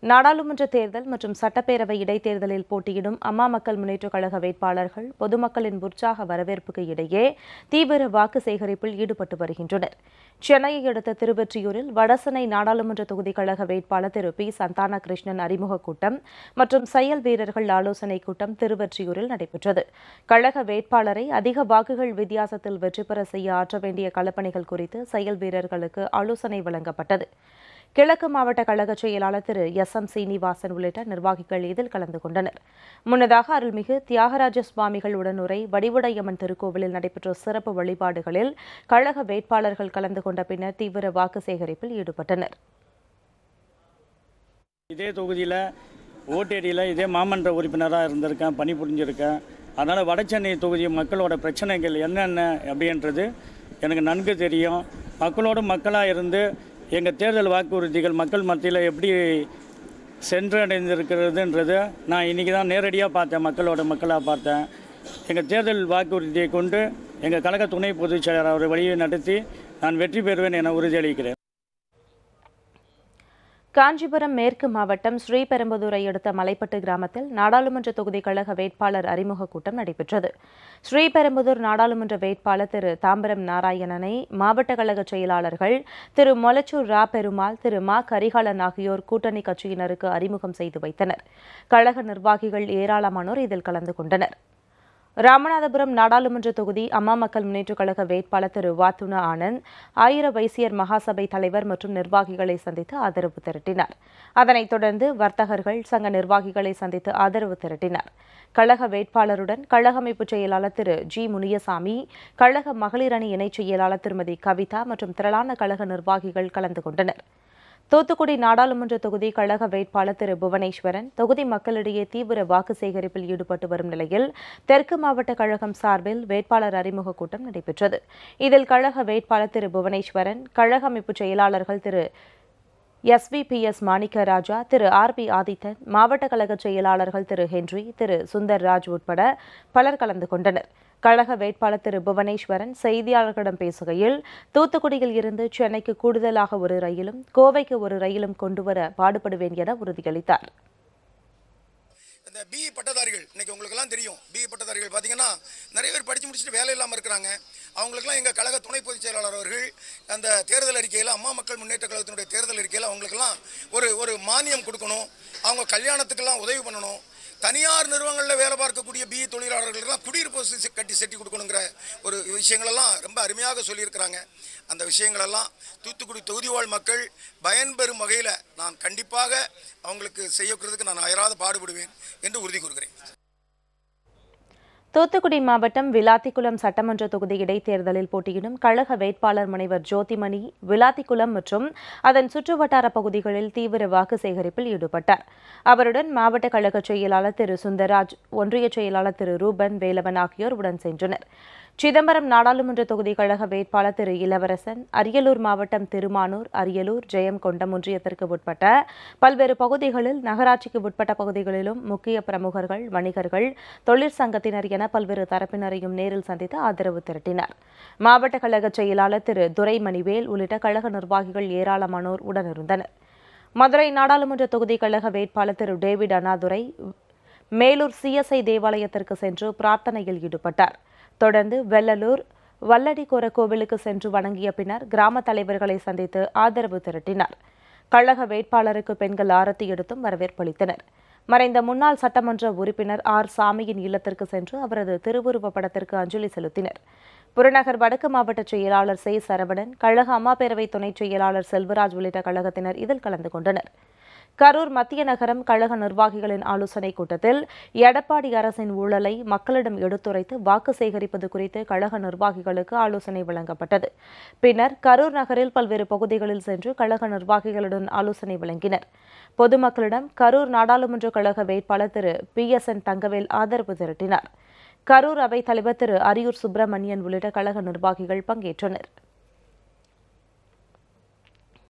நாடாளுமன்ற தேர்தல் மற்றும் சட்டப்பேரவை இடைத்தேர்தலில் போட்டியிடும் அம்மா மக்கள் முன்னேற்றக் கழக வேட்பாளர்கள் பொதுமக்களின் உற்சாக வரவேற்புக்கு இடையே தீவிர வாக்கு சேகரிப்பில் ஈடுபட்டு வருகின்றனர். சென்னையை அடுத்த திருவொற்றியூரில் வடசென்னை நாடாளுமன்ற தொகுதி கழக வேட்பாளர் திரு பி. சந்தான கிருஷ்ணன் அறிமுக கூட்டம் மற்றும் செயல் வீரர்கள் ஆலோசனைக் கூட்டம் திருவொற்றியூரில் நடைபெற்றது. கழக வேட்பாளரை அதிக வாக்குகள் வித்தியாசத்தில் வெற்றி பெற செய்ய ஆற்ற வேண்டிய களப்பணிகள் குறித்து செயல் வீரர்களுக்கு ஆலோசனை வழங்கப்பட்டது. கிழக்கு மாவட்ட கழக செயலாளர் திரு எஸ்.எம். சீனிவாசன் உள்ளிட்ட நிர்வாகிகள் இதில் கலந்து கொண்டனர். முன்னதாக அருள்மிகு தியாகராஜ சுவாமிகள் உடனுரை வடிவுடையம்மன் திருக்கோவிலில் நடைபெற்ற சிறப்பு வழிபாடுகளில் கழக வேட்பாளர்கள் கலந்து கொண்ட பின்னர் தீவிர வாக்கு சேகரிப்பில் ஈடுபட்டனர். இதே தொகுதியில் ஓட்டேரியில் இதே மாமன்ற உறுப்பினராக இருந்திருக்கேன், பணிபுரிஞ்சிருக்கேன். அதனால் வடசென்னை தொகுதி மக்களோட பிரச்சனைகள் என்னென்ன அப்படின்றது எனக்கு நன்கு தெரியும். மக்களோட மக்களாக இருந்து எங்கள் தேர்தல் வாக்குறுதிகள் மக்கள் மத்தியில் எப்படி சென்றடைந்திருக்கிறதுன்றது நான் இன்றைக்கி தான் நேரடியாக பார்த்தேன், மக்களோட மக்களாக பார்த்தேன். எங்கள் தேர்தல் வாக்குறுதியை கொண்டு எங்கள் கழக துணை பொதுச் செயலாளர் அவரை வழியை நடத்தி நான் வெற்றி பெறுவேன் என உறுதியளிக்கிறேன். காஞ்சிபுரம் மேற்கு மாவட்டம் ஸ்ரீபெரும்புதூரை அடுத்த மலைப்பட்டு கிராமத்தில் நாடாளுமன்ற தொகுதி கழக வேட்பாளர் அறிமுக கூட்டம் நடைபெற்றது. ஸ்ரீபெரும்புதூர் நாடாளுமன்ற வேட்பாளர் திரு தாம்பரம் நாராயணனை மாவட்ட கழக செயலாளர்கள் திரு மொலச்சூர் ரா பெருமாள், திரு மா கரிகாலன் ஆகியோர் கூட்டணி கட்சியினருக்கு அறிமுகம் செய்து வைத்தனர். கழக நிர்வாகிகள் ஏராளமானோர் இதில் கலந்து கொண்டனர். ராமநாதபுரம் நாடாளுமன்ற தொகுதி அம்மா மக்கள் முன்னேற்றக் கழக வேட்பாளர் திரு வாத்துனா ஆனந்த் ஆயிர வைசியர் மகாசபை தலைவர் மற்றும் நிர்வாகிகளை சந்தித்து ஆதரவு திரட்டினார். அதனைத் தொடர்ந்து வர்த்தகர்கள் சங்க நிர்வாகிகளை சந்தித்து ஆதரவு திரட்டினார். கழக வேட்பாளருடன் கழக அமைப்பு செயலாளர் திரு ஜி. முனியசாமி, கழக மகளிர் அணி இணைச் செயலாளர் திருமதி கவிதா மற்றும் திரளான கழக நிர்வாகிகள் கலந்து கொண்டனர். தூத்துக்குடி நாடாளுமன்ற தொகுதி கழக வேட்பாளர் திரு புவனேஸ்வரன் தொகுதி மக்களிடையே தீவிர வாக்கு சேகரிப்பில் ஈடுபட்டு வரும் நிலையில் தெற்கு மாவட்ட கழகம் சார்பில் வேட்பாளர் அறிமுக கூட்டம் நடைபெற்றது. இதில் கழக வேட்பாளர் திரு புவனேஸ்வரன், கழக அமைப்பு செயலாளர்கள் திரு எஸ்.வி.பி.எஸ். மாணிக்கராஜா, திரு ஆர்.பி. ஆதித்தன், மாவட்ட கழக செயலாளர்கள் திரு ஹென்றி, திரு சுந்தர்ராஜ் உட்பட பலர் கலந்து கொண்டனர். கழக வேட்பாளர் திரு புவனேஸ்வரன் செய்தியாளர்களிடம் பேசுகையில், தூத்துக்குடியில் இருந்து சென்னைக்கு கூடுதலாக ஒரு ரயிலும் கோவைக்கு ஒரு ரயிலும் கொண்டுவர பாடுபடுவேன் என உறுதியளித்தார். இந்த பிஇ பட்டதாரிகள் இன்னைக்கு உங்களுக்கெல்லாம் தெரியும், பிஇ பட்டதாரிகள் பார்த்தீங்கன்னா நிறைய பேர் படித்து முடிச்சுட்டு வேலை இல்லாமல் இருக்கிறாங்க. அவங்களுக்கெல்லாம் எங்கள் கழக துணை பொதுச் செயலாளர் அவர்கள் அந்த தேர்தல் அறிக்கையில், அம்மா மக்கள் முன்னேற்ற கழகத்தினுடைய தேர்தல் அறிக்கையில் அவங்களுக்கெல்லாம் ஒரு மானியம் கொடுக்கணும், அவங்க கல்யாணத்துக்கெல்லாம் உதவி பண்ணணும், தனியார் நிறுவனங்களில் வேலை பார்க்கக்கூடிய பிஇ தொழிலாளர்களுக்கெல்லாம் குடியிருப்பு கட்டி செட்டி கொடுக்கணுங்கிற ஒரு விஷயங்களெல்லாம் ரொம்ப அருமையாக சொல்லியிருக்கிறாங்க. அந்த விஷயங்களெல்லாம் தூத்துக்குடி தொகுதி வாழ் மக்கள் பயன்பெறும் வகையில் நான் கண்டிப்பாக அவங்களுக்கு செய்யக்கிறதுக்கு நான் அயராது பாடுபடுவேன் என்று உறுதி கூறுகிறேன். தூத்துக்குடி மாவட்டம் விளாத்திக்குளம் சட்டமன்ற தொகுதி இடைத்தேர்தலில் போட்டியிடும் கழக வேட்பாளர் முனைவர் ஜோதிமணி விளாத்திக்குளம் மற்றும் அதன் சுற்றுவட்டார பகுதிகளில் தீவிர வாக்கு சேகரிப்பில் ஈடுபட்டார். அவருடன் மாவட்ட கழக செயலாளர் திரு சுந்தர்ராஜ், ஒன்றிய செயலாளர் திரு ரூபன் வேலவன் ஆகியோர் உடன் சென்றனர். சிதம்பரம் நாடாளுமன்ற தொகுதி கழக வேட்பாளர் திரு இளவரசன், அரியலூர் மாவட்டம் திருமானூர், அரியலூர், ஜெயங்கொண்டம் ஒன்றியத்திற்கு உட்பட்ட பல்வேறு பகுதிகளில், நகராட்சிக்கு உட்பட்ட பகுதிகளிலும் முக்கிய பிரமுகர்கள், வணிகர்கள், தொழிற்சங்கத்தினர் என பல்வேறு தரப்பினரையும் நேரில் சந்தித்து ஆதரவு திரட்டினார். மாவட்ட கழக செயலாளர் திரு துரைமணிவேல் உள்ளிட்ட கழக நிர்வாகிகள் ஏராளமானோர் உடனிருந்தனர். மதுரை நாடாளுமன்ற தொகுதி கழக வேட்பாளர் திரு டேவிட் அண்ணாதுரை மேலூர் சிஎஸ்ஐ தேவாலயத்திற்கு சென்று பிரார்த்தனையில் ஈடுபட்டார். தொடர்ந்து வெள்ளலூர் வல்லடிக்கோர கோவிலுக்கு சென்று வணங்கிய பின்னர் கிராம தலைவர்களை சந்தித்து ஆதரவு திரட்டினார். கழக வேட்பாளருக்கு பெண்கள் ஆரத்தி எடுத்தும் வரவேற்பளித்தனர். மறைந்த முன்னாள் சட்டமன்ற உறுப்பினர் ஆர். சாமியின் இல்லத்திற்கு சென்று அவரது திருவுருவ படத்திற்கு அஞ்சலி செலுத்தினர். புறநகர் வடக்கு மாவட்ட செயலாளர் சே. சரவணன், கழக அம்மா பேரவை துணைச் செயலாளர் செல்வராஜ் உள்ளிட்ட கழகத்தினர் இதில் கலந்து கொண்டனர். கரூர் மத்திய நகரம் கழக நிர்வாகிகளின் ஆலோசனைக் கூட்டத்தில் எடப்பாடி அரசின் ஊழலை மக்களிடம் எடுத்துரைத்து வாக்கு சேகரிப்பது குறித்து கழக நிர்வாகிகளுக்கு ஆலோசனை வழங்கப்பட்டது. பின்னர் கரூர் நகரில் பல்வேறு பகுதிகளில் சென்று கழக நிர்வாகிகளுடன் ஆலோசனை வழங்கினர். பொதுமக்களிடம் கரூர் நாடாளுமன்ற கழக வேட்பாளர் திரு பி.எஸ்.என். தங்கவேல் ஆதரவு திரட்டினார். கரூர் அவைத் தலைவர் திரு அரியூர் சுப்பிரமணியன் உள்ளிட்ட கழக நிர்வாகிகள் பங்கேற்றனர்.